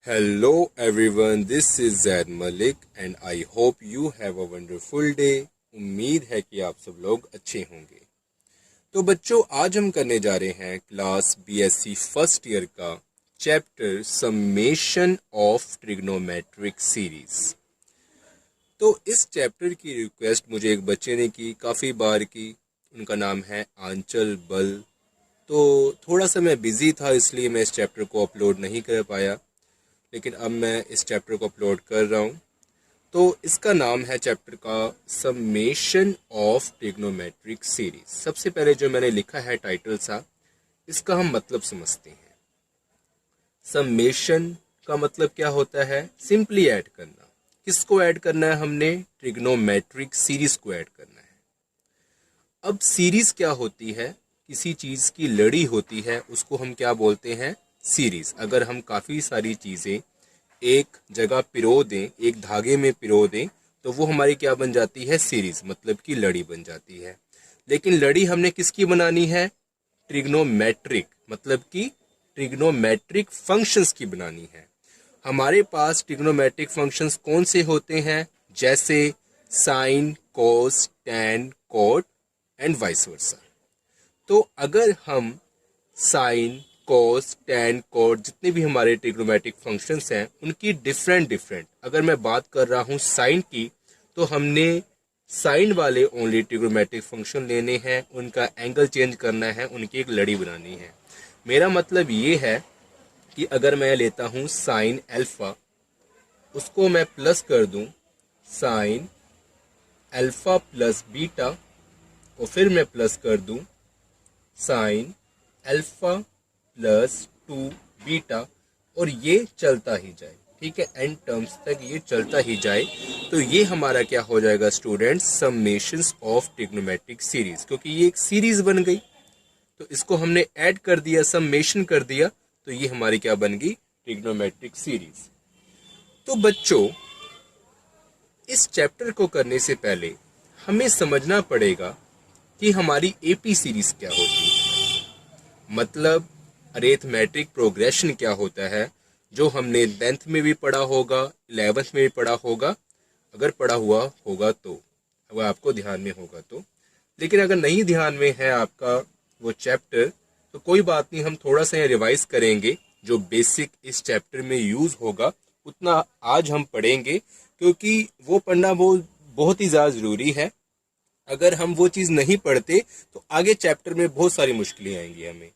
Hello everyone, this is Zaid Malik and I hope you have a wonderful day. उम्मीद है कि आप सब लोग अच्छे होंगे। तो बच्चों, आज हम करने जा रहे हैं क्लास बीएससी फर्स्ट ईयर का chapter summation of trigonometric series. तो इस चैप्टर की रिक्वेस्ट मुझे एक बच्चे ने की, काफ़ी बार की। उनका नाम है आंचल बल। तो थोड़ा सा मैं बिज़ी था, इसलिए मैं इस चैप्टर को अपलोड नहीं कर पाया, लेकिन अब मैं इस चैप्टर को अपलोड कर रहा हूँ। तो इसका नाम है चैप्टर का समेशन ऑफ ट्रिग्नोमेट्रिक सीरीज। सबसे पहले जो मैंने लिखा है टाइटल सा, इसका हम मतलब समझते हैं। समेशन का मतलब क्या होता है? सिंपली ऐड करना। किसको ऐड करना है? हमने ट्रिग्नोमेट्रिक सीरीज को ऐड करना है। अब सीरीज क्या होती है? किसी चीज़ की लड़ी होती है, उसको हम क्या बोलते हैं? सीरीज। अगर हम काफ़ी सारी चीज़ें एक जगह पिरो दें, एक धागे में पिरो दें, तो वो हमारी क्या बन जाती है? सीरीज, मतलब कि लड़ी बन जाती है। लेकिन लड़ी हमने किसकी बनानी है? ट्रिग्नोमेट्रिक, मतलब कि ट्रिग्नोमेट्रिक फंक्शंस की बनानी है। हमारे पास ट्रिग्नोमेट्रिक फंक्शंस कौन से होते हैं? जैसे sine, cos, tan, cot and vice versa. तो अगर हम साइन, कोस, टैन, कॉट, जितने भी हमारे ट्रिग्नोमेट्रिक फंक्शंस हैं, उनकी डिफरेंट अगर मैं बात कर रहा हूँ साइन की, तो हमने साइन वाले ओनली ट्रिग्नोमेट्रिक फंक्शन लेने हैं, उनका एंगल चेंज करना है, उनकी एक लड़ी बनानी है। मेरा मतलब ये है कि अगर मैं लेता हूँ साइन अल्फा, उसको मैं प्लस कर दूँ साइन अल्फा प्लस बीटा, और फिर मैं प्लस कर दूँ साइन अल्फा प्लस 2 बीटा, और ये चलता ही जाए, ठीक है, एन टर्म्स तक ये चलता ही जाए। तो ये हमारा क्या हो जाएगा students? Summations of trigonometric series. क्योंकि ये एक सीरीज बन गई, तो इसको हमने ऐड कर दिया, समेशन कर दिया, तो ये हमारी क्या बन गई? Trigonometric series. तो बच्चों, इस चैप्टर को करने से पहले हमें समझना पड़ेगा कि हमारी एपी सीरीज क्या होती है, मतलब अरिथमेटिक प्रोग्रेशन क्या होता है, जो हमने 10th में भी पढ़ा होगा, 11th में भी पढ़ा होगा, अगर पढ़ा हुआ होगा तो, अगर आपको ध्यान में होगा तो। लेकिन अगर नहीं ध्यान में है आपका वो चैप्टर, तो कोई बात नहीं, हम थोड़ा सा रिवाइज करेंगे। जो बेसिक इस चैप्टर में यूज होगा उतना आज हम पढ़ेंगे, क्योंकि वो पढ़ना वो बहुत ही ज़्यादा ज़रूरी है। अगर हम वो चीज़ नहीं पढ़ते तो आगे चैप्टर में बहुत सारी मुश्किलें आएंगी हमें।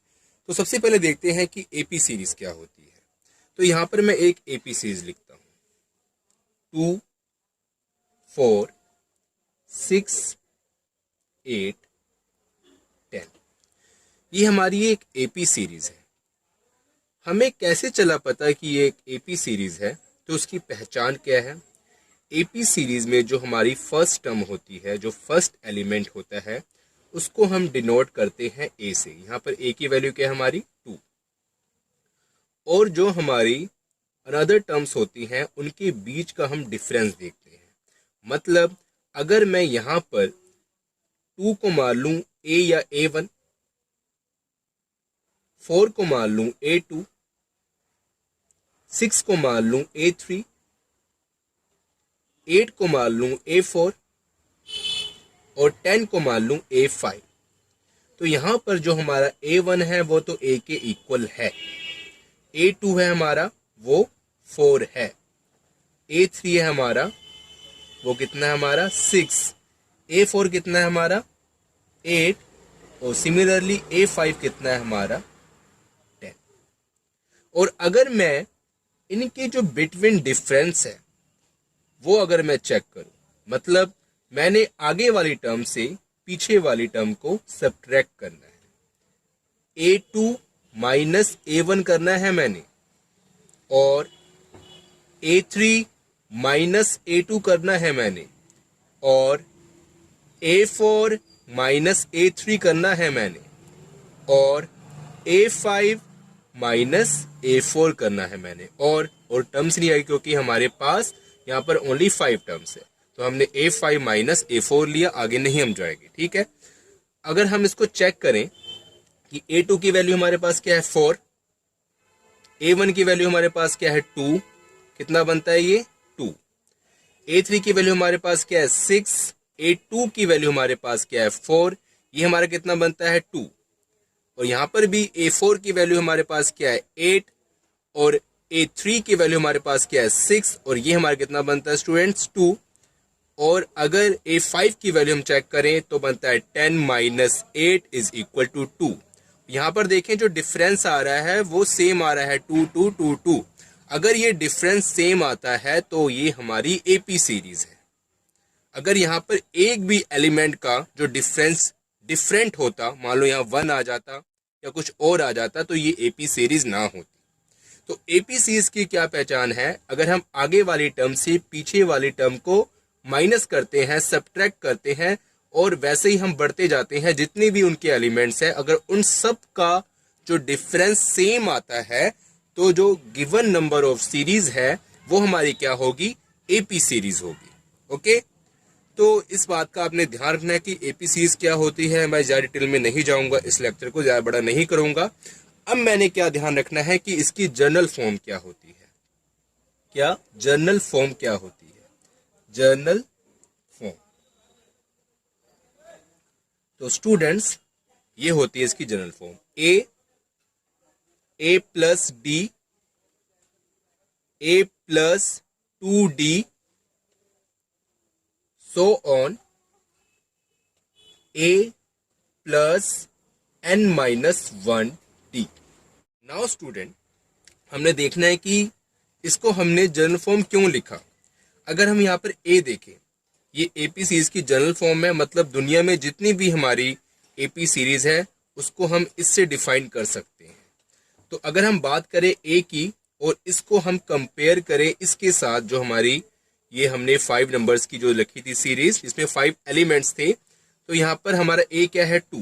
तो सबसे पहले देखते हैं कि एपी सीरीज क्या होती है। तो यहाँ पर मैं एक एपी सीरीज लिखता हूँ, 2, 4, 6, 8, 10। ये हमारी एक एपी सीरीज है। हमें कैसे चला पता कि ये एक एपी सीरीज है? तो उसकी पहचान क्या है? एपी सीरीज में जो हमारी फर्स्ट टर्म होती है, जो फर्स्ट एलिमेंट होता है, उसको हम डिनोट करते हैं ए से। यहाँ पर ए की वैल्यू क्या है? हमारी 2। और जो हमारी अनदर टर्म्स होती हैं, उनके बीच का हम डिफरेंस देखते हैं। मतलब अगर मैं यहाँ पर 2 को मान लूँ ए या A1, 4 को मान लूँ A2, 6 को मान लूँ A3, 8 को मान लूँ A4 और 10 को मान लूँ A5, तो यहाँ पर जो हमारा A1 है वो तो A के इक्वल है, A2 है हमारा वो 4 है, A3 है हमारा वो कितना है? हमारा 6, A4 कितना है? हमारा 8, और सिमिलरली A5 कितना है? हमारा 10। और अगर मैं इनके जो बिटवीन डिफरेंस है वो अगर मैं चेक करूं, मतलब मैंने आगे वाली टर्म से पीछे वाली टर्म को सब्ट्रैक्ट करना है, A2 माइनस A1 करना है मैंने, और A3 माइनस A2 करना है मैंने, और A4 माइनस A3 करना है मैंने, और A5 माइनस A4 करना है मैंने। और टर्म्स नहीं आई, क्योंकि हमारे पास यहाँ पर ओनली 5 टर्म्स है, तो हमने A5 माइनस A4 लिया, आगे नहीं हम जाएंगे, ठीक है। अगर हम इसको चेक करें कि A2 की वैल्यू हमारे पास क्या है? 4, A1 की वैल्यू हमारे पास क्या है 2, कितना बनता है ये 2। A3 की वैल्यू हमारे पास क्या है 6, A2 की वैल्यू हमारे पास क्या है 4, ये हमारा कितना बनता है 2। और यहाँ पर भी A4 की वैल्यू हमारे पास क्या है 8 और A3 की वैल्यू हमारे पास क्या है 6 और ये हमारा कितना बनता है स्टूडेंट्स 2। और अगर A5 की वैल्यू हम चेक करें तो बनता है 10 माइनस 8 इज इक्वल टू 2। यहाँ पर देखें जो डिफरेंस आ रहा है वो सेम आ रहा है 2 2 2 2। अगर ये डिफरेंस सेम आता है तो ये हमारी AP सीरीज है। अगर यहाँ पर एक भी एलिमेंट का जो डिफरेंस डिफरेंट होता, मान लो यहाँ 1 आ जाता या कुछ और आ जाता, तो ये AP सीरीज ना होती। तो AP सीरीज की क्या पहचान है, अगर हम आगे वाली टर्म से पीछे वाली टर्म को माइनस करते हैं, सब्ट्रैक्ट करते हैं और वैसे ही हम बढ़ते जाते हैं, जितने भी उनके एलिमेंट्स हैं अगर उन सब का जो डिफरेंस सेम आता है तो जो गिवन नंबर ऑफ सीरीज है वो हमारी क्या होगी, AP सीरीज होगी। ओके, तो इस बात का आपने ध्यान रखना है कि AP सीरीज क्या होती है। मैं ज्यादा डिटेल में नहीं जाऊंगा, इस लेक्चर को ज्यादा बड़ा नहीं करूंगा। अब मैंने क्या ध्यान रखना है कि इसकी जर्नल फॉर्म क्या होती है। क्या जर्नल फॉर्म क्या होती है, जर्नल फॉर्म। तो स्टूडेंट्स ये होती है इसकी journal form, A plus D, A plus 2D, so on, A plus N minus 1D। Now student हमने देखना है कि इसको हमने जर्नल फॉर्म क्यों लिखा। अगर हम यहाँ पर A देखें, ये AP सीरीज की जर्नल फॉर्म है, मतलब दुनिया में जितनी भी हमारी AP सीरीज है उसको हम इससे डिफाइन कर सकते हैं। तो अगर हम बात करें A की और इसको हम कंपेयर करें इसके साथ जो हमारी ये हमने 5 नंबर्स की जो लिखी थी सीरीज, इसमें 5 एलिमेंट्स थे, तो यहाँ पर हमारा A क्या है 2,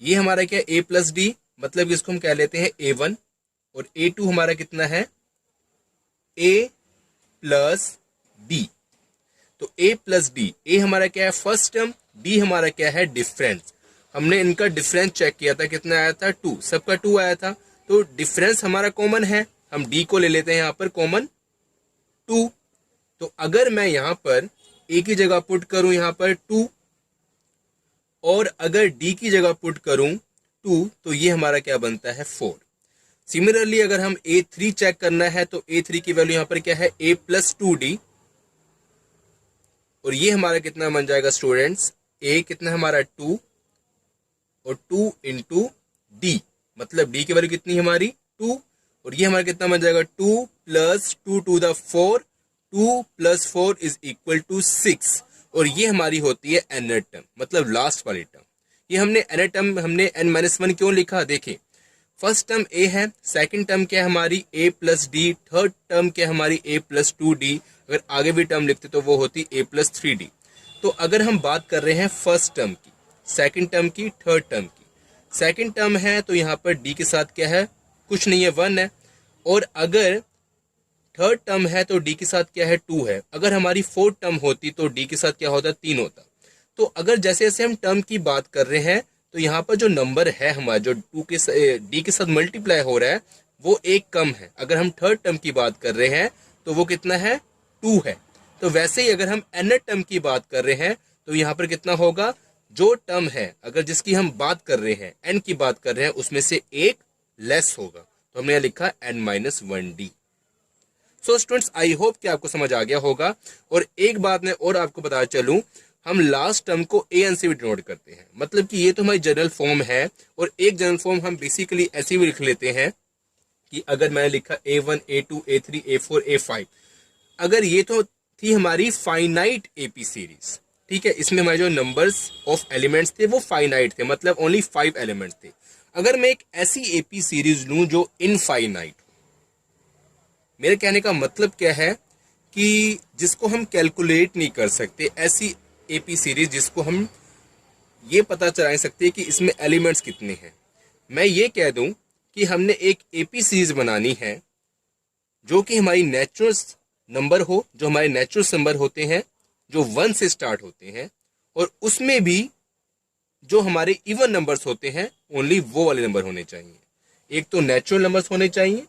ये हमारा क्या A प्लस D, मतलब इसको हम कह लेते हैं A1 और A2 हमारा कितना है A प्लस D। तो A प्लस D, A हमारा क्या है फर्स्ट टर्म, D हमारा क्या है डिफरेंस। हमने इनका डिफरेंस चेक किया था, कितना आया था 2, सबका 2 आया था, तो डिफरेंस हमारा कॉमन है, हम D को ले लेते हैं यहाँ पर कॉमन 2। तो अगर मैं यहाँ पर A की जगह पुट करूं यहाँ पर 2 और अगर D की जगह पुट करूं 2, तो ये हमारा क्या बनता है 4। सिमिलरली अगर हम A3 चेक करना है तो A3 की वैल्यू यहाँ पर क्या है A प्लस 2D और ये हमारा कितना बन जाएगा स्टूडेंट्स, A कितना हमारा 2 और 2 इंटू D, मतलब D की वैल्यू कितनी हमारी 2 और ये हमारा कितना बन जाएगा 2 plus 2 to the 4, 2 plus 4 is equal to 6 और ये हमारी होती है nth टर्म, मतलब लास्ट वाली टर्म। ये हमने nth टर्म हमने n-1 क्यों लिखा, देखें फर्स्ट टर्म A है, सेकंड टर्म क्या है हमारी A plus D, third term क्या है हमारी A प्लस 2D, अगर आगे भी टर्म लिखते तो वो होती A प्लस 3D। तो अगर हम बात कर रहे हैं फर्स्ट टर्म की, सेकंड टर्म की, थर्ड टर्म की, सेकंड टर्म है तो यहाँ पर D के साथ क्या है, कुछ नहीं है 1 है, और अगर थर्ड टर्म है तो D के साथ क्या है 2 है। अगर हमारी फोर्थ टर्म होती तो D के साथ क्या होता 3 होता। तो अगर जैसे जैसे हम टर्म की बात कर रहे हैं तो यहाँ पर जो नंबर है हमारा जो D के साथ मल्टीप्लाई हो रहा है वो एक कम है। अगर हम थर्ड टर्म की बात कर रहे हैं तो वो कितना है 2 है। तो वैसे ही अगर हम nth टर्म की बात कर रहे हैं तो यहाँ पर कितना होगा, जो टर्म है अगर जिसकी हम बात कर रहे हैं n की बात कर रहे हैं उसमें से एक लेस होगा, तो हमने यहाँ लिखा n-1D। So students I hope कि आपको समझ आ गया होगा। और एक बात मैं और आपको बता चलूं, हम लास्ट टर्म को an से भी डिनोट करते हैं, मतलब कि ये तो हमारी जनरल फॉर्म है। और एक जनरल फॉर्म हम बेसिकली ऐसे भी लिख लेते हैं कि अगर मैंने लिखा A1 A2 A3 A4 A5, अगर ये तो थी हमारी फाइनाइट AP सीरीज, ठीक है, इसमें हमारे जो नंबर्स ऑफ एलिमेंट्स थे वो फाइनाइट थे, मतलब ओनली 5 एलिमेंट्स थे। अगर मैं एक ऐसी AP सीरीज लूं जो इनफाइनाइट, मेरे कहने का मतलब क्या है कि जिसको हम कैलकुलेट नहीं कर सकते, ऐसी AP सीरीज जिसको हम ये पता चला सकते कि इसमें एलिमेंट्स कितने हैं। मैं ये कह दूं कि हमने एक AP सीरीज बनानी है जो कि हमारी नेचुरल नंबर हो, जो हमारे नेचुरल नंबर होते हैं जो 1 से स्टार्ट होते हैं, और उसमें भी जो हमारे इवन नंबर्स होते हैं ओनली वो वाले नंबर होने चाहिए। एक तो नेचुरल नंबर्स होने चाहिए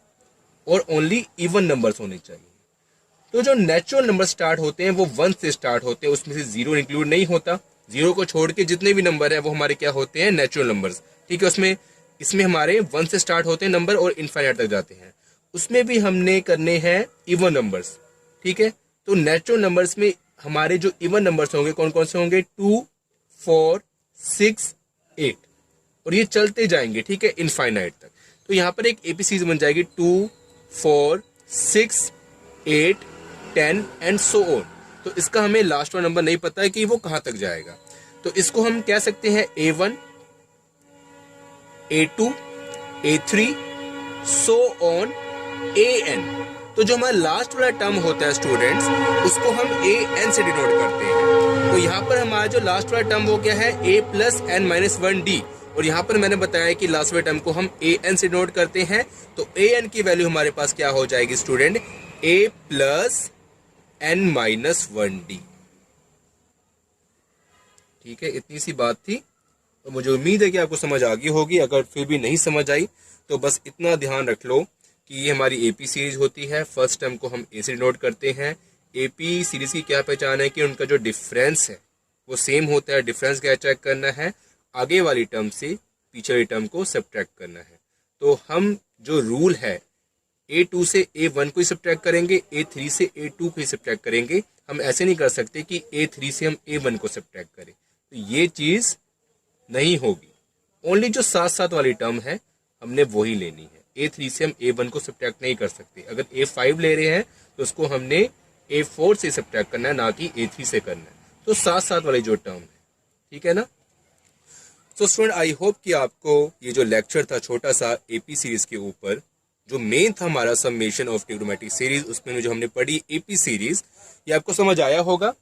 और ओनली इवन नंबर्स होने चाहिए। तो जो नेचुरल नंबर स्टार्ट होते हैं वो 1 से स्टार्ट होते हैं, उसमें से 0 इंक्लूड नहीं होता। 0 को छोड़ के जितने भी नंबर है वो हमारे क्या होते हैं, नेचुरल नंबर्स। ठीक है, उसमें इसमें हमारे 1 से स्टार्ट होते हैं नंबर और इनफाइनाइट तक जाते हैं। उसमें भी हमने करने हैं इवन नंबर्स। ठीक है, तो नेचुरल नंबर्स में हमारे जो इवन नंबर्स होंगे कौन कौन से होंगे, 2, 4, 6, 8 और ये चलते जाएंगे। ठीक है, इनफाइनाइट तक। तो यहाँ पर एक एबीसी बन जाएगी 2, 4, 6, 8, 10 एंड सो ऑन। तो इसका हमें लास्ट वाला नंबर नहीं पता है कि वो कहां तक जाएगा, तो इसको हम कह सकते हैं A1, A2, A3 so on AN। तो जो हमारा लास्ट वाला टर्म होता है स्टूडेंट्स, उसको हम AN से डिनोट करते हैं। तो यहाँ पर हमारा जो लास्ट वाला टर्म वो क्या है, A प्लस N-1D। और यहाँ पर मैंने बताया कि लास्ट वाले टर्म को हम AN से डिनोट करते हैं। तो AN की वैल्यू हमारे पास क्या हो जाएगी स्टूडेंट, A प्लस N-1D। ठीक है, इतनी सी बात थी और मुझे उम्मीद है कि आपको समझ आ गई होगी। अगर फिर भी नहीं समझ आई तो बस इतना ध्यान रख लो कि ये हमारी AP सीरीज होती है। फर्स्ट टर्म को हम A से डिनोट करते हैं। AP सीरीज की क्या पहचान है कि उनका जो डिफरेंस है वो सेम होता है। डिफरेंस क्या चेक करना है, आगे वाली टर्म से पीछे वाली टर्म को सब्ट्रैक्ट करना है। तो हम जो रूल है A2 से A1 को ही सब्ट्रैक्ट करेंगे, A3 से A2 को ही सब्ट्रैक्ट करेंगे। हम ऐसे नहीं कर सकते कि A3 से हम A1 को सब्ट्रैक्ट करें, तो ये चीज नहीं होगी। ओनली जो साथ साथ वाली टर्म है हमने वही लेनी है। A3 से हम A1 को सब्ट्रैक्ट नहीं कर सकते। अगर A5 ले रहे हैं तो उसको हमने A4 से सब्ट्रैक्ट करना है, ना कि A3 से करना है। तो साथ साथ वाली जो टर्म है, ठीक है ना। सो स्टूडेंट, आई होप कि आपको ये जो लेक्चर था छोटा सा AP सीरीज के ऊपर, जो मेन था हमारा समेशन ऑफ ट्रिग्नोमेट्रिक सीरीज, उसमें जो हमने पढ़ी AP सीरीज, ये आपको समझ आया होगा।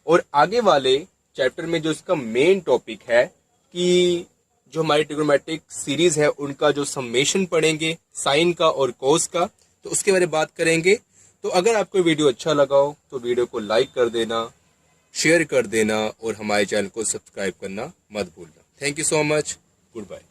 और आगे वाले चैप्टर में जो इसका मेन टॉपिक है कि जो हमारी ट्रिग्नोमेट्रिक सीरीज है उनका जो समेशन पढ़ेंगे साइन का और कोस का, तो उसके बारे में बात करेंगे। तो अगर आपको वीडियो अच्छा लगा हो तो वीडियो को लाइक कर देना, शेयर कर देना और हमारे चैनल को सब्सक्राइब करना मत भूलना। Thank you so much, good bye.